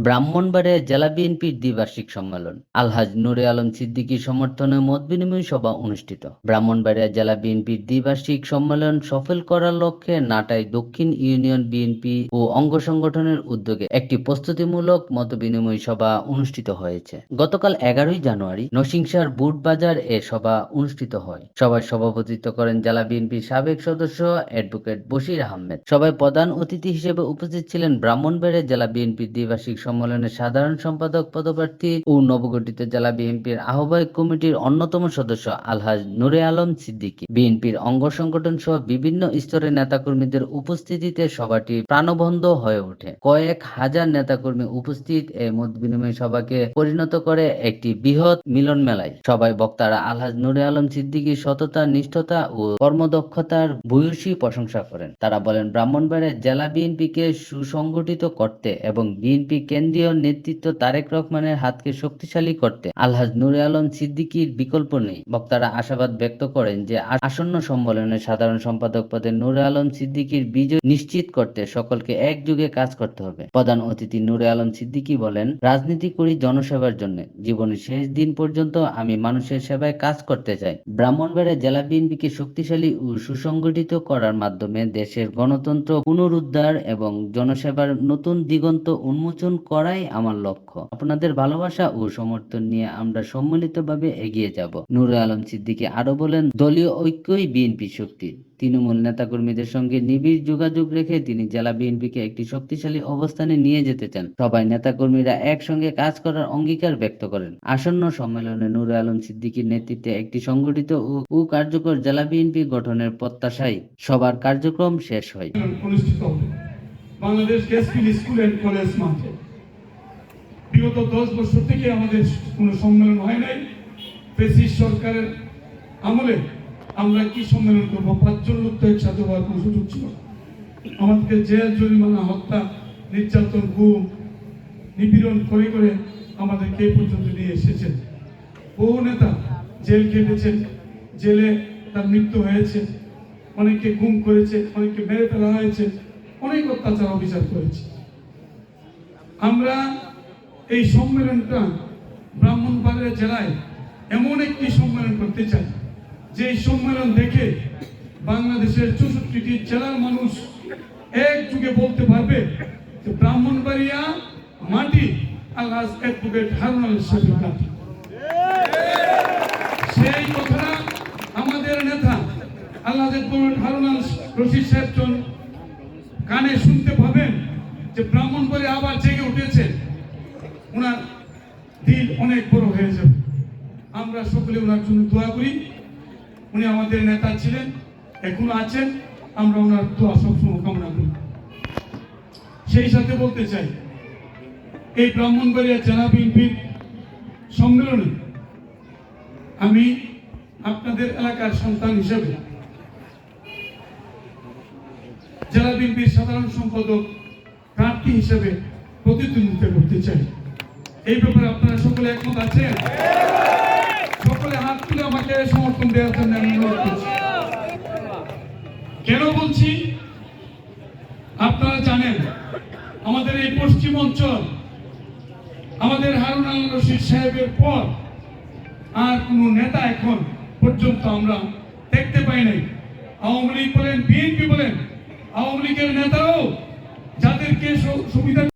ব্রাহ্মণবাড়িয়া জেলা বিএনপির দ্বিবার্ষিক সম্মেলন আলহাজ নূরে আলম সিদ্দিকীর সমর্থনে মত বিনিময় সভা অনুষ্ঠিত। ব্রাহ্মণবাড়িয়া জেলা বিএনপির দ্বিবার্ষিক সম্মেলন সফল করার লক্ষ্যে নাটাই দক্ষিণ ইউনিয়ন বিএনপি ও অঙ্গ সংগঠনের উদ্যোগে একটি প্রস্তুতিমূলক মত বিনিময় সভা অনুষ্ঠিত হয়েছে। গতকাল 11ই জানুয়ারি নরসিংসার বুটবাজার এ সভা অনুষ্ঠিত হয়। সভায় সভাপতিত্ব করেন জেলা বিএনপির সাবেক সদস্য অ্যাডভোকেট বশির আহমেদ। সভায় প্রধান অতিথি হিসেবে উপস্থিত ছিলেন ব্রাহ্মণবাড়িয়া জেলা বিএনপির দ্বিবার্ষিক সম্মেলনের সাধারণ সম্পাদক পদপ্রার্থী ও নবগঠিত জেলা বিএনপির আহ্বায়ক কমিটির অন্যতম সদস্য আলহাজ নূরে আলম সিদ্দিকী। বিএনপির অঙ্গ সংগঠন সহ বিভিন্ন স্তরের নেতাকর্মীদের উপস্থিতিতে সভাটি প্রাণবন্ত হয়ে ওঠে। কয়েক হাজার নেতাকর্মী উপস্থিত এই মত বিনিময় সভাকে পরিণত করে একটি বৃহৎ মিলন মেলায়। সবাই বক্তারা আলহাজ নূরে আলম সিদ্দিকীর সততা, নিষ্ঠতা ও কর্মদক্ষতার ভূয়সী প্রশংসা করেন। তারা বলেন, ব্রাহ্মণবাড়িয়া জেলা বিএনপিকে সুসংগঠিত করতে এবং বিএনপি কেন্দ্রীয় নেতৃত্ব তারেক রহমানের হাতকে শক্তিশালী করতে আলহাজ নূরে আলম সিদ্দিকীর বিকল্প নেই। বক্তারা আশাবাদ ব্যক্ত করেন যে আসন্ন সম্মেলনে সাধারণ সম্পাদক পদে নূরে আলম সিদ্দিকীর বিজয় নিশ্চিত করতে সকলকে একযোগে কাজ করতে হবে। প্রধান অতিথি নূরে আলম সিদ্দিকী বলেন, রাজনীতি করি জনসেবার জন্য। জীবনের শেষ দিন পর্যন্ত আমি মানুষের সেবায় কাজ করতে চাই। ব্রাহ্মণবাড়িয়া জেলা বিএনপিকে শক্তিশালী ও সুসংগঠিত করার মাধ্যমে দেশের গণতন্ত্র পুনরুদ্ধার এবং জনসেবার নতুন দিগন্ত উন্মোচন করাই আমার লক্ষ্য। আপনাদের ভালোবাসা ও সমর্থন নিয়ে আমরা সম্মিলিতভাবে এগিয়ে যাব। নূরে আলম সিদ্দিকী আরো বলেন, দলীয় ঐক্যই বিএনপি শক্তি। তৃণমূল নেতাকর্মীদের সঙ্গে নিবিড় যোগাযোগ রেখে তিনি জেলা বিএনপিকে একটি শক্তিশালী অবস্থানে নিয়ে যেতে চান। সবাই নেতাকর্মীরা একসঙ্গে কাজ করার অঙ্গীকার ব্যক্ত করেন। আসন্ন সম্মেলনে নূরে আলম সিদ্দিকীর নেতৃত্বে একটি সংগঠিত ও কার্যকর জেলা বিএনপি গঠনের প্রত্যাশায় সবার কার্যক্রম শেষ হয়। বাংলাদেশ স্কুল এন্ড কলেজ মাঠে বিগত 10 বছর থেকে আমাদের কোনো সম্মেলন হয় নাই। ফ্যাসিস্ট সরকারের আমলে আমরা কি সম্মেলন করবো? 5 জন লোক তো একসাথে হওয়ার কোনো সুযোগ ছিল। আমাদেরকে জেল, জরিমানা, হত্যা, নির্যাতন, গুম, নিপীড়ন করে করে আমাদেরকে এই পর্যন্ত নিয়ে এসেছেন। বহু নেতা জেল খেটেছেন, জেলে তার মৃত্যু হয়েছে, অনেকে গুম করেছে, অনেকে মেরে ফেলা হয়েছে, অনেক অত্যাচার অবিচার করেছে। আমরা এই সম্মেলনটা ব্রাহ্মণবাড়িয়া জেলায় এমন একটি সম্মেলন করতে চাই যে সম্মেলন দেখে বাংলাদেশের 64টি জেলার মানুষ একযোগে বলতে পারবে যে ব্রাহ্মণবাড়িয়া মাটি আলহাজ অ্যাডভোকেট হারুন আল রশিদের মাটি। সেই কথাটা আমাদের নেতা আলহাজ অ্যাডভোকেট হারুন আল রশিদ সাহেব কানে শুনতে পাবেন যে ব্রাহ্মণবাড়িয়া আবার জেগে উঠেছে। ওনার দিল অনেক বড় হয়ে যাবে। আমরা সকলে ওনার জন্য দোয়া করি। উনি আমাদের নেতা ছিলেন, এখনো আছেন, আমরা ওনার দোয়া সবসময় কামনা করি। সেই সাথে বলতে চাই, এই ব্রাহ্মণবাড়িয়া জেলা বিএনপির সম্মেলনে আমি আপনাদের এলাকার সন্তান হিসেবে জেলা বিএনপির সাধারণ সম্পাদক প্রার্থী হিসেবে প্রতিদ্বন্দ্বিতা করতে চাই। এই ব্যাপারে আপনারা সকলে একমত আছেন? সকলে হাত তুলে আমাকে সমর্থন দেওয়ার জন্য আমি অনুরোধ করছি। কেন বলছি? আপনারা জানেন আমাদের এই পশ্চিম অঞ্চল, আমাদের হারুন আল রশিদ সাহেবের পর আর কোন নেতা এখন পর্যন্ত আমরা দেখতে পাই নাই। আওয়ামী লীগ বলেন, বিএনপি বলেন, আওয়ামী লীগের নেতারাও যাদেরকে সুবিধা